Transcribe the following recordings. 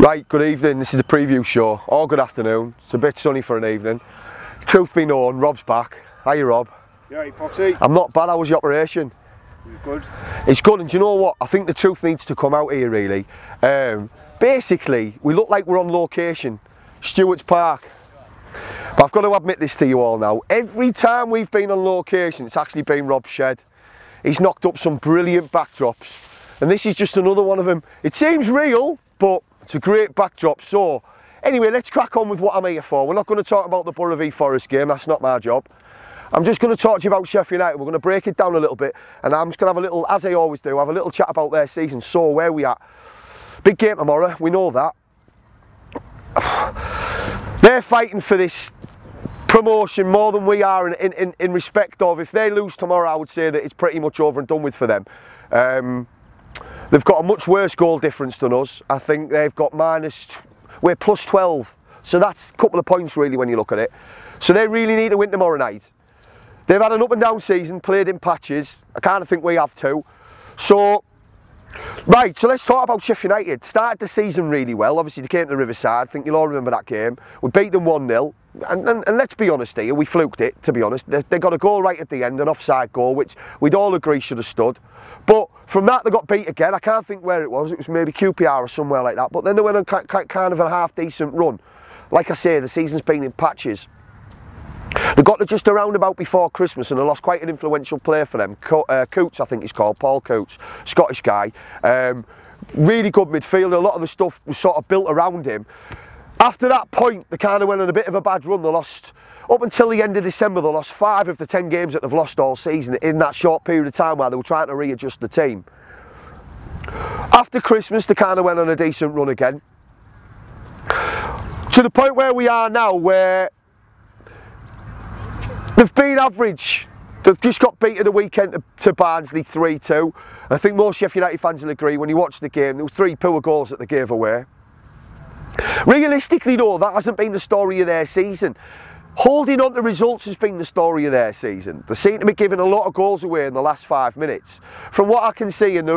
Right, good evening, this is the preview show, or good afternoon, it's a bit sunny for an evening. Truth be known, Rob's back. Hiya Rob. You alright, Foxy? I'm not bad, how was the operation? Good. It's good, and do you know what, I think the truth needs to come out here really. Basically, we look like we're on location, Stewart's Park. But I've got to admit this to you all now, every time we've been on location, it's actually been Rob's shed. He's knocked up some brilliant backdrops, and this is just another one of them. It seems real, but it's a great backdrop. So anyway, let's crack on with what I'm here for. We're not going to talk about the Borough v Forest game, that's not my job. I'm just going to talk to you about Sheffield United. We're going to break it down a little bit, and I'm just going to have a little, as I always do, have a little chat about their season. So where we at? Big game tomorrow, we know that. They're fighting for this promotion more than we are in respect of, if they lose tomorrow, I would say that it's pretty much over and done with for them. They've got a much worse goal difference than us. I think they've got we're plus 12. So that's a couple of points really when you look at it. So they really need to win tomorrow night. They've had an up and down season, played in patches. I kind of think we have too. So, right, so let's talk about Sheffield United. Started the season really well. Obviously they came to the Riverside. I think you'll all remember that game. We beat them 1-0. And let's be honest here, we fluked it, to be honest. They got a goal right at the end, an offside goal, which we'd all agree should have stood. But from that, they got beat again. I can't think where it was maybe QPR or somewhere like that. But then they went on kind of a half-decent run. Like I say, the season's been in patches. They got to just around about before Christmas and they lost quite an influential player for them. Coots, I think he's called, Paul Coots, Scottish guy. Really good midfielder. A lot of the stuff was sort of built around him. After that point, they kind of went on a bit of a bad run. They lost, up until the end of December, they lost 5 of the 10 games that they've lost all season in that short period of time while they were trying to readjust the team. After Christmas, they kind of went on a decent run again. To the point where we are now, where they've been average. They've just got beat at the weekend to Barnsley 3-2. I think most Sheffield United fans will agree, when you watch the game, there were 3 poor goals that they gave away. Realistically though, that hasn't been the story of their season. Holding on to results has been the story of their season. They seem to be giving a lot of goals away in the last 5 minutes. From what I can see, and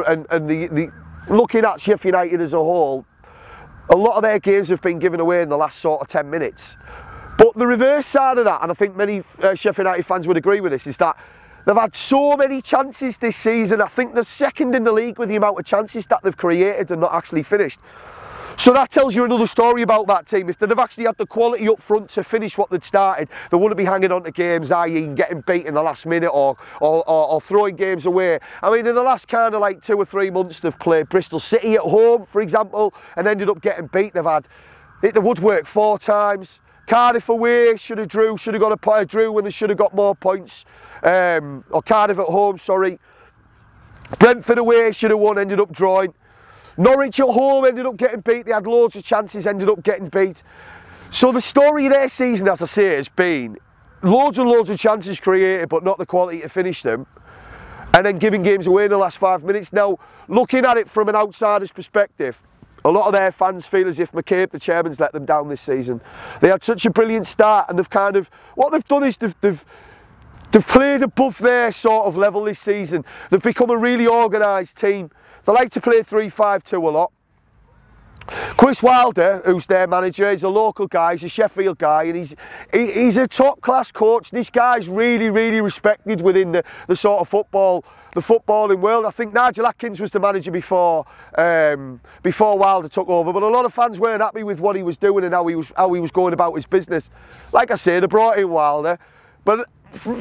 looking at Sheffield United as a whole, a lot of their games have been given away in the last sort of 10 minutes. But the reverse side of that, and I think many Sheffield United fans would agree with this, is that they've had so many chances this season. I think they're second in the league with the amount of chances that they've created and not actually finished. So that tells you another story about that team. If they'd have actually had the quality up front to finish what they'd started, they wouldn't be hanging on to games, i.e. getting beat in the last minute or throwing games away. I mean, in the last kind of like 2 or 3 months, they've played Bristol City at home, for example, and ended up getting beat. They've had hit the woodwork 4 times. Cardiff away, should have got a drew when they should have got more points. Or Cardiff at home, sorry. Brentford away, should have won, ended up drawing. Norwich at home ended up getting beat. They had loads of chances, ended up getting beat. So the story of their season, as I say, has been loads and loads of chances created, but not the quality to finish them. And then giving games away in the last 5 minutes. Now, looking at it from an outsider's perspective, a lot of their fans feel as if McCabe, the chairman's, let them down this season. They had such a brilliant start, and they've kind of, what they've done is they've played above their sort of level this season. They've become a really organised team. They like to play 3-5-2 a lot. Chris Wilder, who's their manager, he's a local guy, he's a Sheffield guy, and he's a top-class coach. This guy's really, really respected within the sort of the footballing world. I think Nigel Atkins was the manager before Wilder took over, but a lot of fans weren't happy with what he was doing and how he was going about his business. Like I say, they brought in Wilder, but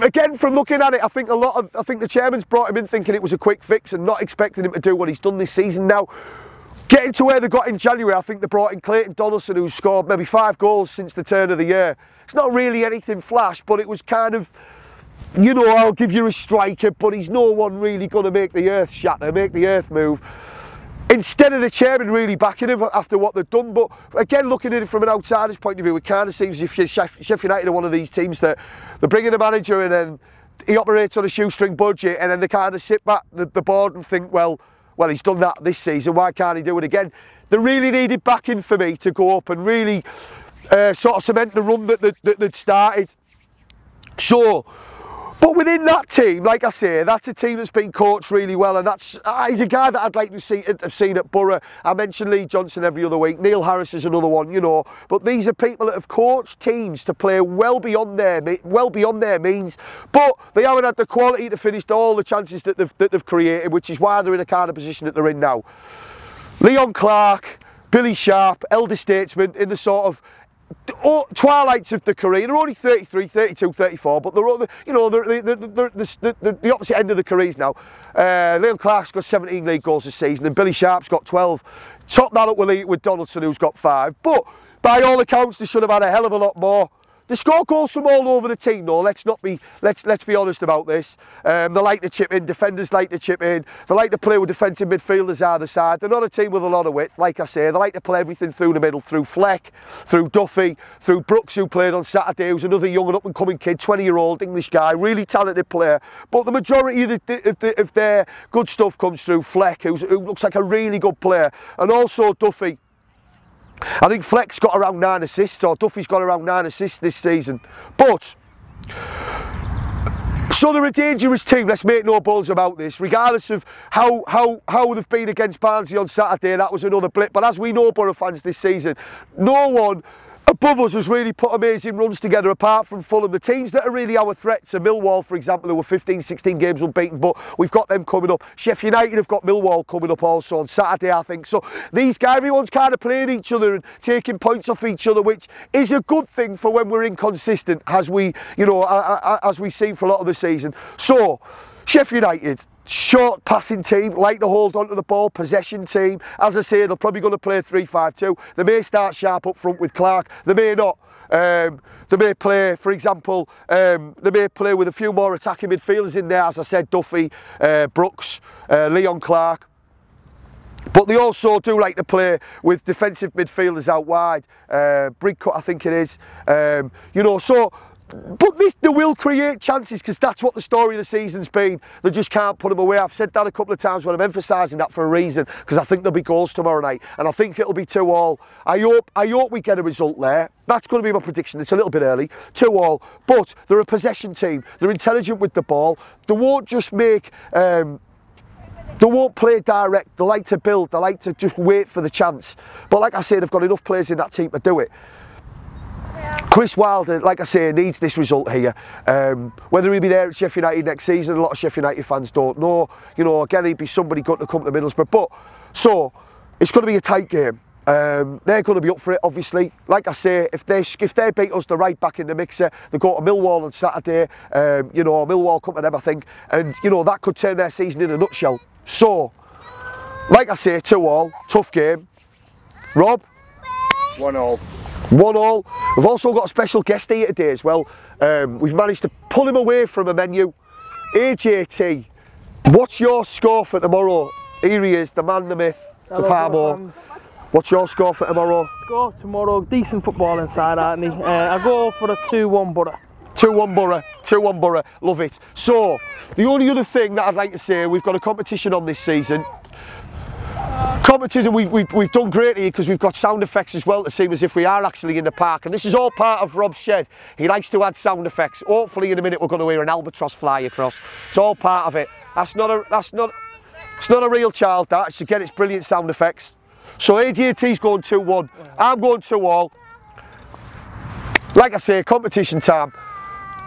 again, from looking at it, I think the chairman's brought him in thinking it was a quick fix and not expecting him to do what he's done this season. Now, getting to where they got in January, I think they brought in Clayton Donaldson, who's scored maybe 5 goals since the turn of the year. It's not really anything flash, but it was kind of, you know, I'll give you a striker, but he's no one really going to make the earth shatter, make the earth move. Instead of the chairman really backing him after what they've done. But again, looking at it from an outsider's point of view, it kind of seems as if Sheffield United are one of these teams that they're bringing a manager in and he operates on a shoestring budget, and then they kind of sit back the board and think, well, he's done that this season, why can't he do it again? They really needed backing for me to go up and really sort of cement the run that they'd started. So But within that team, like I say, that's a team that's been coached really well, and that's he's a guy that I'd like to have seen at Borough. I mention Lee Johnson every other week. Neil Harris is another one, you know. But these are people that have coached teams to play well beyond their means. But they haven't had the quality to finish all the chances that they've created, which is why they're in the kind of position that they're in now. Leon Clark, Billy Sharp, elder statesmen in the sort of twilights of the career. They're only 33, 32, 34, but they're the opposite end of the careers now. Leon Clark's got 17 league goals this season, and Billy Sharp's got 12. Top that up with Donaldson, who's got 5. But by all accounts, they should have had a hell of a lot more. They score goals from all over the team, though. Let's be honest about this. They like to chip in. Defenders like to chip in. They like to play with defensive midfielders either side. They're not a team with a lot of width, like I say. They like to play everything through the middle, through Fleck, through Duffy, through Brooks, who played on Saturday, who's another young and up-and-coming kid, 20-year-old English guy, really talented player. But the majority of their good stuff comes through Fleck, who looks like a really good player, and also Duffy. I think Fleck's got around 9 assists, or Duffy's got around 9 assists this season. But, so they're a dangerous team, let's make no balls about this. Regardless of how they've been against Barnsley on Saturday, that was another blip. But as we know, Borough fans, this season, no one above us has really put amazing runs together apart from Fulham. The teams that are really our threats are Millwall, for example, who were 15, 16 games unbeaten, but we've got them coming up. Sheffield United have got Millwall coming up also on Saturday, I think. So these guys, everyone's kind of playing each other and taking points off each other, which is a good thing for when we're inconsistent, as we, you know, as we've seen for a lot of the season. So, Sheffield United, short passing team, like to hold on to the ball, possession team. As I say, they're probably going to play 3-5-2. They may start Sharp up front with Clark, they may not. They may play, for example, they may play with a few more attacking midfielders in there, as I said, Duffy, Brooks, Leon Clark. But they also do like to play with defensive midfielders out wide. Brigcut, I think it is. You know, so... But they will create chances, because that's what the story of the season's been. They just can't put them away. I've said that a couple of times, but I'm emphasising that for a reason, because I think there'll be goals tomorrow night, and I think it'll be 2-2. I hope we get a result there. That's going to be my prediction. It's a little bit early. 2-2. But they're a possession team. They're intelligent with the ball. They won't just make... they won't play direct. They like to build. They like to just wait for the chance. But like I say, they've got enough players in that team to do it. Chris Wilder, like I say, needs this result here. Whether he'll be there at Sheffield United next season, a lot of Sheffield United fans don't know. You know, again, he'd be somebody good to come to Middlesbrough. But, so, it's going to be a tight game. They're going to be up for it, obviously. Like I say, if they beat us, they're right back in the mixer. They go to Millwall on Saturday. You know, Millwall come to them, I think. And, you know, that could turn their season in a nutshell. So, like I say, 2-2, tough game. Rob? 1-1. 1-1. We've also got a special guest here today as well. We've managed to pull him away from a menu. AJT, what's your score for tomorrow? Here he is, the man, the myth, the Parmo. What's your score for tomorrow? Score tomorrow, decent football inside, aren't they? I go for a 2-1 Borough. 2-1 Borough, 2-1 Borough, love it. So, the only other thing that I'd like to say, we've got a competition on this season. Competition, we've done great here because we've got sound effects as well to seem as if we are actually in the park, and this is all part of Rob's shed. He likes to add sound effects. Hopefully in a minute we're going to hear an albatross fly across. It's all part of it. It's not a real child, that. Again, it's brilliant sound effects. So AJT's going 2-1. I'm going 2-2. Like I say, competition time.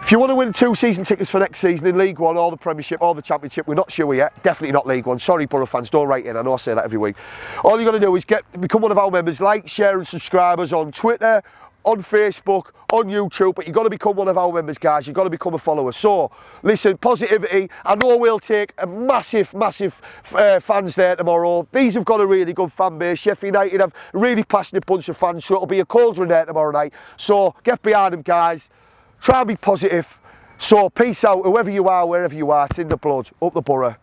If you want to win 2 season tickets for next season in League One or the Premiership or the Championship, we're not sure yet. Definitely not League One. Sorry, Borough fans, don't write in. I know I say that every week. All you've got to do is become one of our members. Like, share and subscribe us on Twitter, on Facebook, on YouTube. But you've got to become one of our members, guys. You've got to become a follower. So, listen, positivity. I know we'll take a massive fans there tomorrow. These have got a really good fan base. Sheffield United have a really passionate bunch of fans. So it'll be a cauldron there tomorrow night. So get behind them, guys. Try and be positive. So peace out, whoever you are, wherever you are, it's in the blood. Up the Borough.